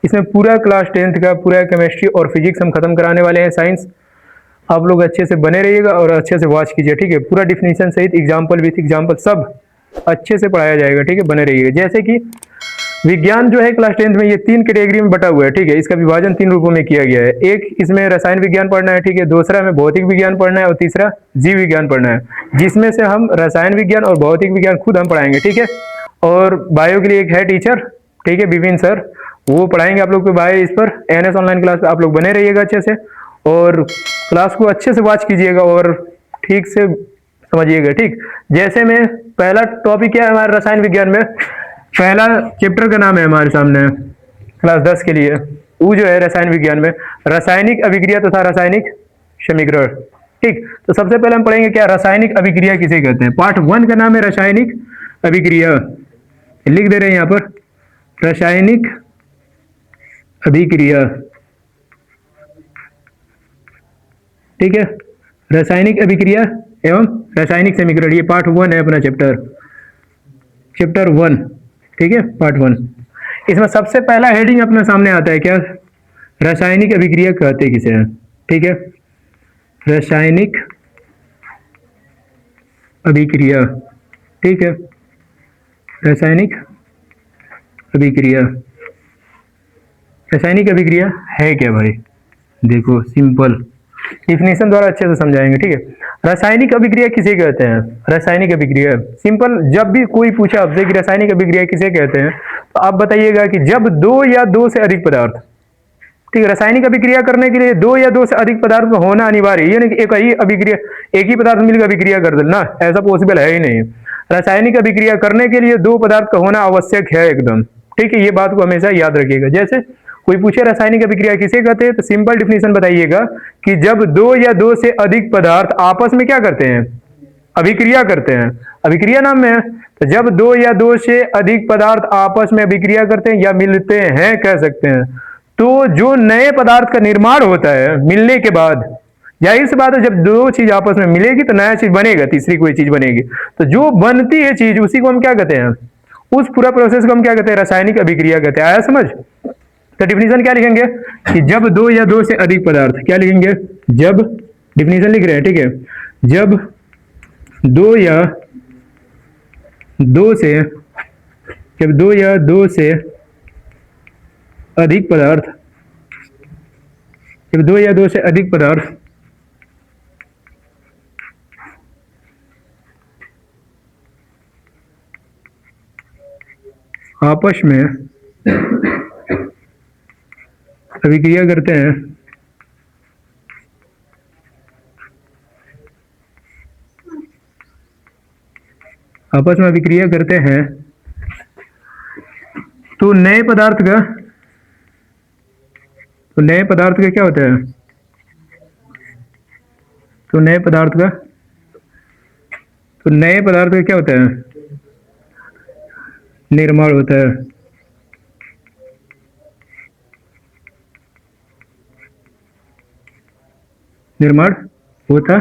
इसमें पूरा class 10th का पूरा केमिस्ट्री और फिजिक्स हम खत्म कराने वाले हैं, साइंस। आप लोग अच्छे से बने रहिएगा और अच्छे से वॉच कीजिए, ठीक है। पूरा डिफिनीशन सहित एग्जाम्पल विथ एग्जाम्पल सब अच्छे से पढ़ाया जाएगा, ठीक है। बने रहिएगा। जैसे कि विज्ञान जो है क्लास 10th में ये 3 कैटेगरी में बटा हुआ है, ठीक है। इसका विभाजन 3 रूपों में किया गया है। एक इसमें रसायन विज्ञान पढ़ना है, ठीक है। दूसरा में भौतिक विज्ञान पढ़ना है और तीसरा जीव विज्ञान पढ़ना है, जिसमें से हम रसायन विज्ञान और भौतिक विज्ञान खुद हम पढ़ाएंगे, ठीक है। और बायो के लिए एक है टीचर, ठीक है, विपिन सर, वो पढ़ाएंगे आप लोग को बायो। इस पर एनएस ऑनलाइन क्लास पे आप लोग बने रहिएगा अच्छे से, और क्लास को अच्छे से वॉच कीजिएगा और ठीक से समझिएगा, ठीक। जैसे में पहला टॉपिक क्या है हमारे रसायन विज्ञान में, पहला चैप्टर का नाम है हमारे सामने क्लास 10 के लिए, वो जो है रसायन विज्ञान में रासायनिक अभिक्रिया तथा रासायनिक समीकरण, ठीक। तो सबसे पहले हम पढ़ेंगे क्या रासायनिक अभिक्रिया किसे कहते हैं। पार्ट 1 का नाम है रासायनिक अभिक्रिया, लिख दे रहे हैं यहाँ पर रासायनिक अभिक्रिया, ठीक है। रासायनिक अभिक्रिया एवं रासायनिक समीकरण, ये पार्ट 1 है अपना चैप्टर 1, ठीक है, पार्ट 1। इसमें सबसे पहला हेडिंग अपने सामने आता है क्या, रासायनिक अभिक्रिया कहते किसे हैं, ठीक है। रासायनिक अभिक्रिया, ठीक है। रासायनिक अभिक्रिया, रासायनिक अभिक्रिया है क्या भाई, देखो सिंपल डिफिनेशन द्वारा अच्छे से समझाएंगे, ठीक है। रासायनिक अभिक्रिया किसे कहते हैं, रासायनिक अभिक्रिया सिंपल, जब भी कोई पूछे आपसे कि रासायनिक अभिक्रिया किसे कहते हैं, तो आप बताइएगा कि जब 2 या 2 से अधिक पदार्थ, ठीक है। रासायनिक अभिक्रिया करने के लिए 2 या 2 से अधिक पदार्थ का होना अनिवार्य है, यानी कि एक ही अभिक्रिया, एक ही पदार्थ मिलकर अभिक्रिया कर देना, ऐसा पॉसिबल है ही नहीं। रासायनिक अभिक्रिया करने के लिए 2 पदार्थ का होना आवश्यक है एकदम, ठीक है। ये बात को हमेशा याद रखिएगा। जैसे कोई पूछे रासायनिक अभिक्रिया किसे कहते हैं, तो सिंपल डिफिनेशन बताइएगा कि जब 2 या 2 से अधिक पदार्थ आपस में क्या करते हैं, अभिक्रिया करते हैं, अभिक्रिया नाम में है। तो जब 2 या 2 से अधिक पदार्थ आपस में अभिक्रिया करते हैं या मिलते हैं कह सकते हैं, तो जो नए पदार्थ का निर्माण होता है मिलने के बाद, जाहिर सी बात है जब 2 चीज आपस में मिलेगी तो नया चीज बनेगा, तीसरी कोई चीज बनेगी। तो जो बनती है चीज उसी को हम क्या कहते हैं, उस पूरा प्रोसेस को हम क्या कहते हैं, रासायनिक अभिक्रिया कहते हैं। आया समझ। तो डिफिनीशन क्या लिखेंगे कि जब 2 या 2 से अधिक पदार्थ, क्या लिखेंगे, जब, डिफिनीशन लिख रहे हैं, ठीक है। जब 2 या 2 से, जब 2 या 2 से अधिक पदार्थ, जब 2 या 2 से अधिक पदार्थ आपस में अभिक्रिया करते हैं, आपस में अभिक्रिया करते हैं, तो नए पदार्थ का, तो नए पदार्थ का क्या होता है, तो नए पदार्थ का, तो नए पदार्थ का क्या होता है, निर्माण होता है। निर्माण होता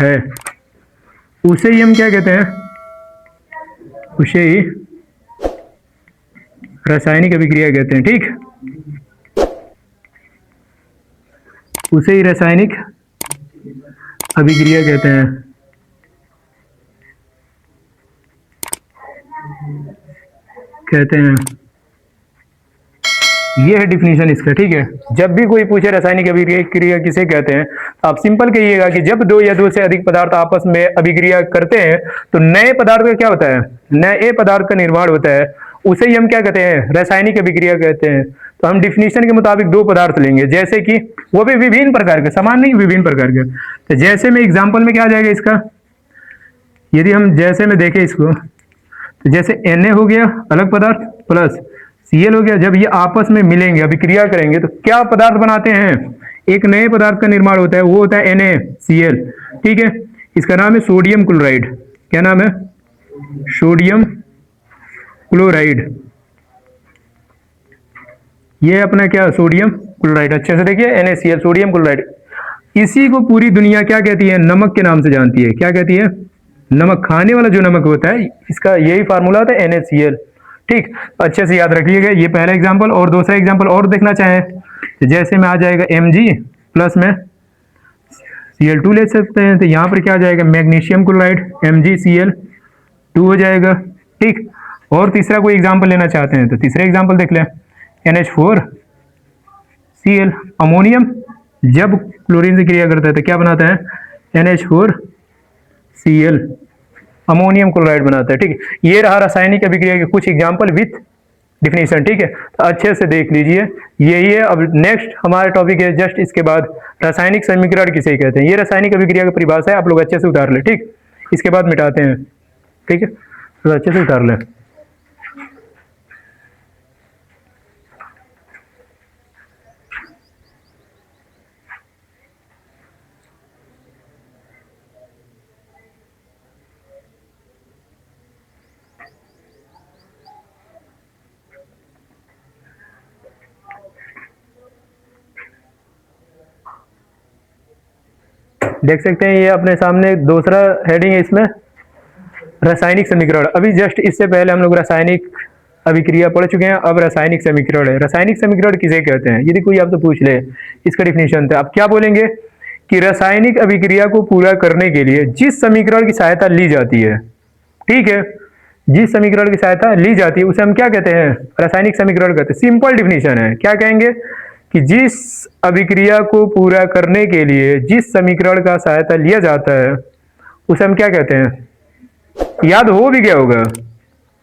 है, उसे ही हम क्या कहते हैं, उसे ही रासायनिक अभिक्रिया कहते हैं, ठीक। उसे ही रासायनिक अभिक्रिया कहते हैं, कहते हैं। ये है डिफिनीशन इसका, ठीक है। जब भी कोई पूछे रासायनिक अभिक्रिया किसे कहते हैं, तो आप सिंपल कहिएगा कि जब 2 या 2 से अधिक पदार्थ आपस में अभिक्रिया करते हैं तो नए पदार्थ का क्या होता है, नए पदार्थ का निर्माण होता है, उसे ही हम क्या कहते हैं, रासायनिक अभिक्रिया कहते हैं। तो हम डिफिनीशन के मुताबिक 2 पदार्थ लेंगे, जैसे कि वो भी विभिन्न प्रकार के, समान नहीं, विभिन्न प्रकार के। तो जैसे में एग्जाम्पल में क्या आ जाएगा इसका, यदि हम जैसे में देखें इसको, तो जैसे Na हो गया अलग पदार्थ प्लस Cl हो गया, जब ये आपस में मिलेंगे अभिक्रिया करेंगे तो क्या पदार्थ बनाते हैं, एक नए पदार्थ का निर्माण होता है, वो होता है NaCl, ठीक है। इसका नाम है सोडियम क्लोराइड। क्या नाम है, सोडियम क्लोराइड। ये अपना क्या, सोडियम क्लोराइड। अच्छे से देखिए NaCl, सोडियम क्लोराइड। इसी को पूरी दुनिया क्या कहती है, नमक के नाम से जानती है। क्या कहती है, नमक, खाने वाला जो नमक होता है, इसका यही फार्मूला होता है NaCl, ठीक, अच्छे से याद रखिएगा। ये पहला एग्जाम्पल। और दूसरा एग्जाम्पल और देखना चाहें तो जैसे में आ जाएगा Mg प्लस में Cl2 ले सकते हैं, तो यहाँ पर क्या आ जाएगा, मैग्नीशियम क्लोराइड MgCl2 हो जाएगा। ठीक, और तीसरा कोई एग्जाम्पल लेना चाहते हैं तो तीसरा एग्जाम्पल देख लें, NH4Cl। अमोनियम जब क्लोरीन से क्रिया करता है तो क्या बनाता है, NH4Cl, अमोनियम क्लोराइड बनाता है। ठीक है, ये रहा रासायनिक अभिक्रिया के कुछ एग्जाम्पल विथ डिफिनीशन। ठीक है, तो अच्छे से देख लीजिए, यही है। अब नेक्स्ट हमारा टॉपिक है जस्ट इसके बाद, रासायनिक समीकरण किसे कहते हैं। ये रासायनिक अभिक्रिया की परिभाषा है, आप लोग अच्छे से उतार ले। ठीक, इसके बाद मिटाते हैं। ठीक है, तो अच्छे से उतार लें। देख सकते हैं ये अपने सामने दूसरा हेडिंग है इसमें, रासायनिक समीकरण। अभी जस्ट इससे पहले हम लोग रासायनिक अभिक्रिया पढ़ चुके हैं, अब रासायनिक समीकरण है। रासायनिक समीकरण किसे कहते हैं, यदि कोई आपसे पूछ ले इसका डिफिनीशन था, आप क्या बोलेंगे कि रासायनिक अभिक्रिया को पूरा करने के लिए जिस समीकरण की सहायता ली जाती है, ठीक है, जिस समीकरण की सहायता ली जाती है उसे हम क्या कहते हैं, रासायनिक समीकरण कहते हैं। सिंपल डिफिनीशन है, क्या कहेंगे कि जिस अभिक्रिया को पूरा करने के लिए जिस समीकरण का सहायता लिया जाता है उसे हम क्या कहते हैं। याद हो भी गया होगा,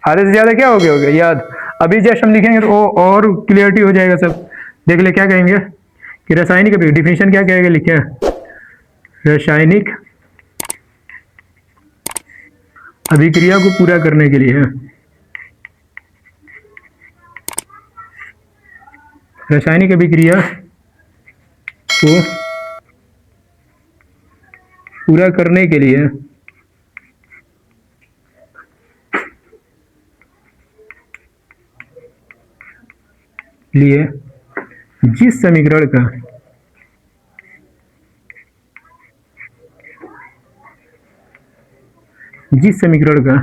आधे से ज्यादा क्या हो गया होगा याद। अभी जस्ट हम लिखेंगे तो और क्लियरिटी हो जाएगा सब। देख ले क्या कहेंगे कि रासायनिक डिफिनीशन क्या कहेंगे, लिखे रासायनिक अभिक्रिया को पूरा करने के लिए है, रासायनिक अभिक्रिया को पूरा करने के लिए जिस समीकरण का जिस समीकरण का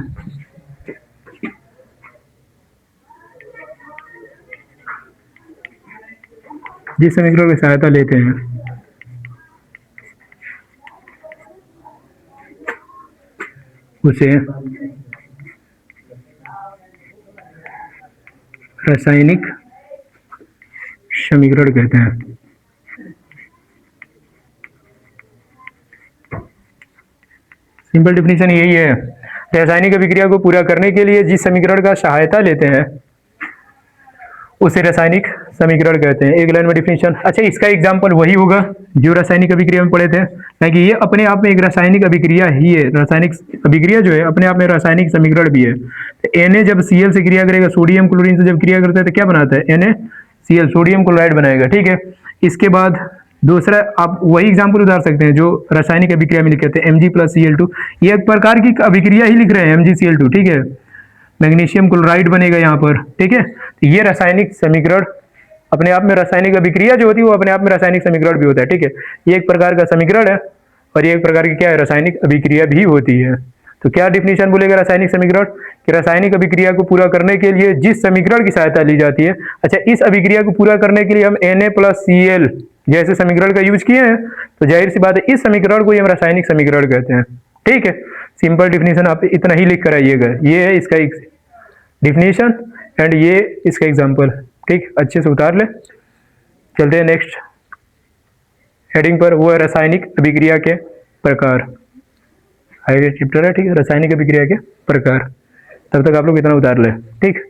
की सहायता लेते हैं उसे रासायनिक समीकरण कहते हैं। सिंपल डिफिनीशन यही है, रासायनिक अभिक्रिया को पूरा करने के लिए जिस समीकरण का सहायता लेते हैं उसे रासायनिक समीकरण कहते हैं। एक लाइन में डिफिनीशन। अच्छा, इसका एग्जांपल वही होगा जो रासायनिक अभिक्रिया में पढ़े थे, ताकि ये अपने आप में एक रासायनिक अभिक्रिया ही है। रासायनिक अभिक्रिया जो है अपने आप में रासायनिक समीकरण भी है। तो Na जब Cl से क्रिया करेगा, सोडियम क्लोरीन से जब क्रिया करता है तो क्या बनाता है, NaCl, सोडियम क्लोराइड बनाएगा। ठीक है, इसके बाद दूसरा आप वही एग्जाम्पल उतार सकते हैं जो रासायनिक अभिक्रिया में लिखे थे, Mg प्लस Cl2। ये एक प्रकार की अभिक्रिया ही लिख रहे हैं, MgCl2। ठीक है, मैग्नीशियम क्लोराइड बनेगा यहाँ पर। ठीक है, तो ये रासायनिक समीकरण अपने आप में, रासायनिक अभिक्रिया जो होती है वो अपने आप में रासायनिक समीकरण भी होता है। ठीक है, ये एक प्रकार का समीकरण है और ये एक प्रकार की क्या है, रासायनिक अभिक्रिया भी होती है। तो क्या डिफिनीशन बोलेगा रासायनिक समीकरण कि रासायनिक अभिक्रिया को पूरा करने के लिए जिस समीकरण की सहायता ली जाती है। अच्छा, इस अभिक्रिया को पूरा करने के लिए हम Na प्लस Cl जैसे समीकरण का यूज किए हैं, तो जाहिर सी बात है इस समीकरण को हम रासायनिक समीकरण कहते हैं। ठीक है, सिंपल डिफिनीशन आप इतना ही लिख कर आइएगा। ये है इसका एक डिफिनीशन एंड ये इसका एग्जाम्पल। ठीक, अच्छे से उतार ले। चलते हैं नेक्स्ट हेडिंग पर, वो है रासायनिक अभिक्रिया के प्रकार। हाई चैप्टर है। ठीक है, रासायनिक अभिक्रिया के प्रकार। तब तक आप लोग इतना उतार ले। ठीक,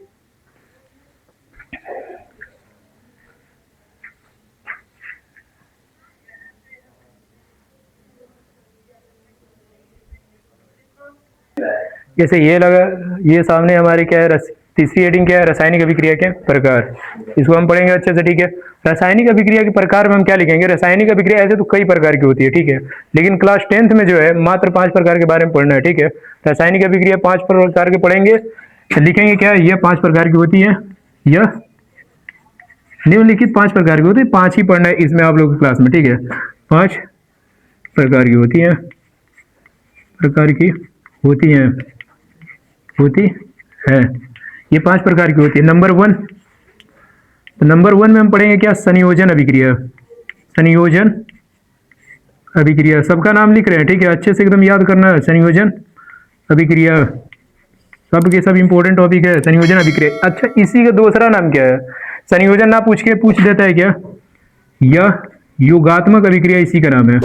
जैसे ये लगा, ये सामने हमारे क्या है, तीसरी हेडिंग क्या है, रासायनिक अभिक्रिया के प्रकार। इसको हम पढ़ेंगे अच्छे से। ठीक है, रासायनिक अभिक्रिया के प्रकार में हम क्या लिखेंगे, रासायनिक अभिक्रिया ऐसे तो कई प्रकार की होती है। ठीक है, लेकिन क्लास 10th में जो है मात्र 5 प्रकार के बारे में पढ़ना है। ठीक है, रासायनिक अभिक्रिया 5 प्रकार के पढ़ेंगे, लिखेंगे क्या, यह 5 प्रकार की होती है, यह निम्नलिखित 5 प्रकार की होती है। 5 ही पढ़ना है इसमें आप लोग क्लास में। ठीक है, 5 प्रकार की होती है, होती है। ये 5 प्रकार की होती है। नंबर 1, तो नंबर 1 में हम पढ़ेंगे क्या, संयोजन अभिक्रिया। संयोजन अभिक्रिया, सबका नाम लिख रहे हैं, ठीक है, अच्छे से एकदम याद करना है। संयोजन अभिक्रिया, सब के सब इंपॉर्टेंट टॉपिक है। संयोजन अभिक्रिया, अच्छा इसी का दूसरा नाम क्या है? संयोजन ना पूछ के पूछ देता है क्या, यह योगात्मक अभिक्रिया, इसी का नाम है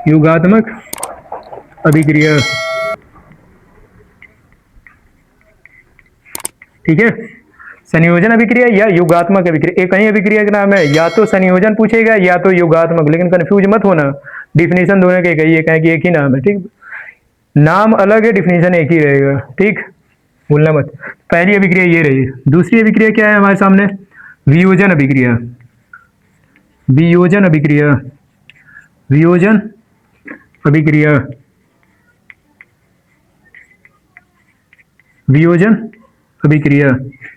योगात्मक अभिक्रिया, ठीक है। संयोजन अभिक्रिया या योगात्मक अभिक्रिया, एक ही अभिक्रिया का नाम है, या तो संयोजन पूछेगा या तो योगात्मक, लेकिन कंफ्यूज मत होना, डिफिनेशन दोनों के एक ही नाम है, ठीक। नाम अलग है, डिफिनेशन एक ही रहेगा, ठीक, भूलना मत। पहली अभिक्रिया ये रही। दूसरी अभिक्रिया क्या है हमारे सामने, वियोजन अभिक्रिया। वियोजन अभिक्रिया, वियोजन अभिक्रिया, वियोजन अभिक्रिया,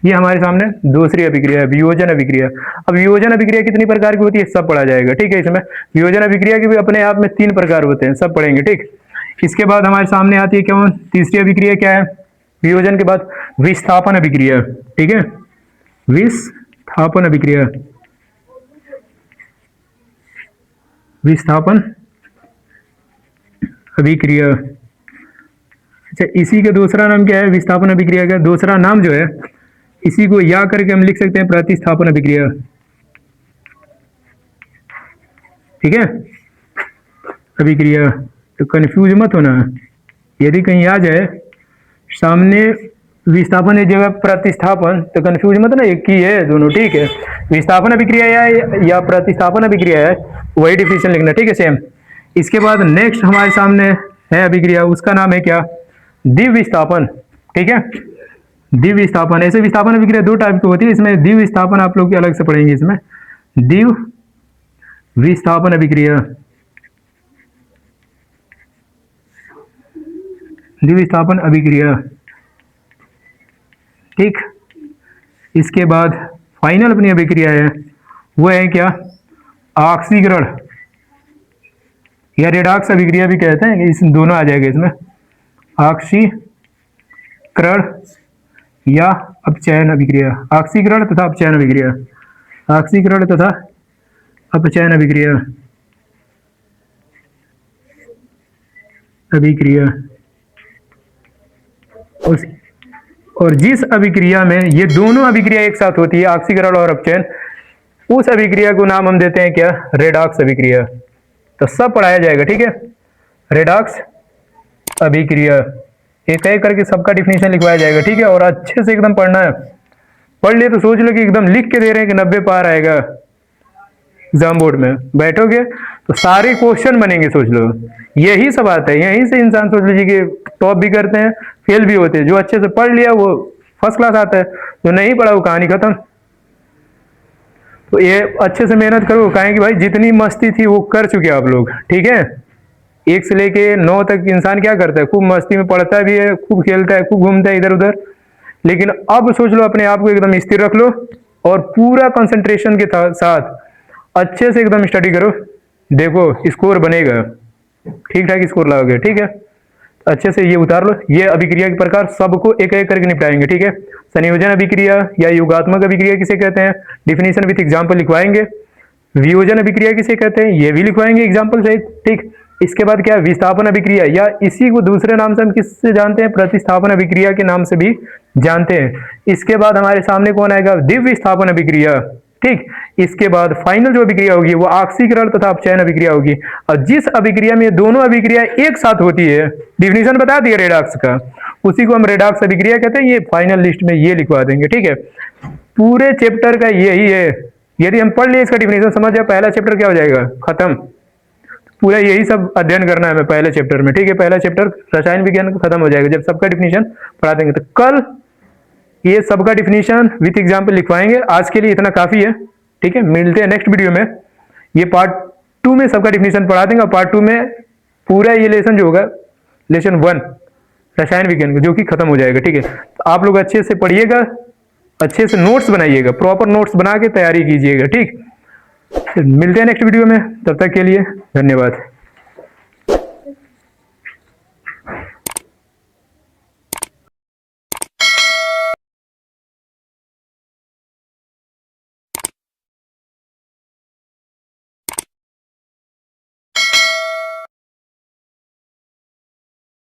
ये हमारे सामने दूसरी अभिक्रिया है, वियोजन अभिक्रिया। अब वियोजन अभिक्रिया कितनी प्रकार की होती है, सब पढ़ा जाएगा, ठीक है। इसमें वियोजन अभिक्रिया के भी अपने आप में 3 प्रकार होते हैं, सब पढ़ेंगे, ठीक। इसके बाद हमारे सामने आती है क्या, तीसरी अभिक्रिया क्या है वियोजन के बाद, विस्थापन अभिक्रिया, ठीक है। विस्थापन अभिक्रिया, विस्थापन अभिक्रिया, अच्छा इसी का दूसरा नाम क्या है, विस्थापन अभिक्रिया का दूसरा नाम जो है, इसी को या करके हम लिख सकते हैं प्रतिस्थापन अभिक्रिया, ठीक है। अभिक्रिया, तो कंफ्यूज मत होना, यदि कहीं आ जाए सामने विस्थापन एक जगह प्रतिस्थापन, तो कंफ्यूज मत ना, एक ही है दोनों, ठीक है। विस्थापन अभिक्रिया या प्रतिस्थापन अभिक्रिया है, वही डिफिनेशन लिखना, ठीक है, सेम। इसके बाद नेक्स्ट हमारे सामने है अभिक्रिया, उसका नाम है क्या, द्विविस्थापन, ठीक है। द्विविस्थापन, ऐसे विस्थापन अभिक्रिया 2 टाइप की होती है, इसमें द्विविस्थापन आप लोग अलग से पढ़ेंगे। इसमें द्विविस्थापन अभिक्रिया, द्विविस्थापन अभिक्रिया, ठीक। इसके बाद फाइनल अपनी अभिक्रिया है, वो है क्या, ऑक्सीकरण या रेडॉक्स अभिक्रिया भी कहते हैं, इस दोनों आ जाएगा इसमें, ऑक्सीकरण या अपचयन अभिक्रिया, ऑक्सीकरण तथा अपचयन अभिक्रिया, ऑक्सीकरण तथा अपचयन अभिक्रिया, अभिक्रिया। और जिस अभिक्रिया में ये दोनों अभिक्रिया एक साथ होती है, ऑक्सीकरण और अपचयन, उस अभिक्रिया को नाम हम देते हैं क्या, रेडॉक्स अभिक्रिया। तो सब पढ़ाया जाएगा, ठीक है। रेडॉक्स अभिक्रिया, एक एक करके सबका डिफिनेशन लिखवाया जाएगा, ठीक है। और अच्छे से एकदम पढ़ना है, पढ़ लिए तो सोच लो कि एकदम लिख के दे रहे हैं कि 90 पार आएगा एग्जाम बोर्ड में, बैठोगे तो सारे क्वेश्चन बनेंगे, सोच लो यही सब आता है, यहीं से इंसान सोच लीजिए कि टॉप भी करते हैं, फेल भी होते हैं। जो अच्छे से पढ़ लिया वो फर्स्ट क्लास आता है, जो नहीं पढ़ा वो कहानी खत्म। तो ये अच्छे से मेहनत करो, कहें कि भाई जितनी मस्ती थी वो कर चुके आप लोग, ठीक है। 1 से लेके 9 तक इंसान क्या करता है, खूब मस्ती में पढ़ता भी है, खूब खेलता है, खूब घूमता है इधर उधर। लेकिन अब सोच लो अपने आप को एकदम स्थिर रख लो और पूरा कंसंट्रेशन के साथ अच्छे से एकदम स्टडी करो, देखो स्कोर बनेगा, ठीक ठाक स्कोर लाओगे, ठीक है। अच्छे से ये उतार लो। ये अभिक्रिया के प्रकार सबको एक एक करके निपटाएंगे, ठीक है। संयोजन अभिक्रिया या योगात्मक अभिक्रिया किसे कहते हैं, डिफिनेशन विथ एग्जाम्पल लिखवाएंगे। वियोजन अभिक्रिया किसे कहते हैं, ये भी लिखवाएंगे एग्जाम्पल सहित, ठीक। इसके बाद क्या, विस्थापन अभिक्रिया, या इसी को दूसरे नाम से हम किससे जानते हैं, प्रतिस्थापन अभिक्रिया के नाम से भी जानते हैं। इसके बाद हमारे सामने कौन आएगा, द्विविस्थापन अभिक्रिया, ठीक। इसके बाद फाइनल जो अभिक्रिया होगी वो ऑक्सीकरण तथा अपचयन अभिक्रिया होगी। और जिस अभिक्रिया में दोनों अभिक्रिया एक साथ होती है, डिफिनेशन बता दिया रेडॉक्स का, उसी को हम रेडॉक्स अभिक्रिया कहते हैं। ये फाइनल लिस्ट में ये लिखवा देंगे, ठीक है। पूरे चैप्टर का यही है, यदि हम पढ़ लिए इसका डिफिनेशन समझ जाए, पहला चैप्टर क्या हो जाएगा, खत्म। पूरा यही सब अध्ययन करना है हमें पहले चैप्टर में, ठीक है। पहला चैप्टर रसायन विज्ञान का खत्म हो जाएगा जब सबका डिफिनेशन पढ़ा देंगे। तो कल ये सबका डिफिनेशन विथ एग्जाम्पल लिखवाएंगे। आज के लिए इतना काफी है, ठीक है। मिलते हैं नेक्स्ट वीडियो में, ये पार्ट 2 में सबका डिफिनेशन पढ़ा देंगे। पार्ट 2 में पूरा ये लेसन जो होगा, लेसन 1 रसायन विज्ञान का, जो कि खत्म हो जाएगा, ठीक है। तो आप लोग अच्छे से पढ़िएगा, अच्छे से नोट्स बनाइएगा, प्रॉपर नोट्स बना के तैयारी कीजिएगा, ठीक। मिलते हैं नेक्स्ट वीडियो में, तब तक के लिए धन्यवाद।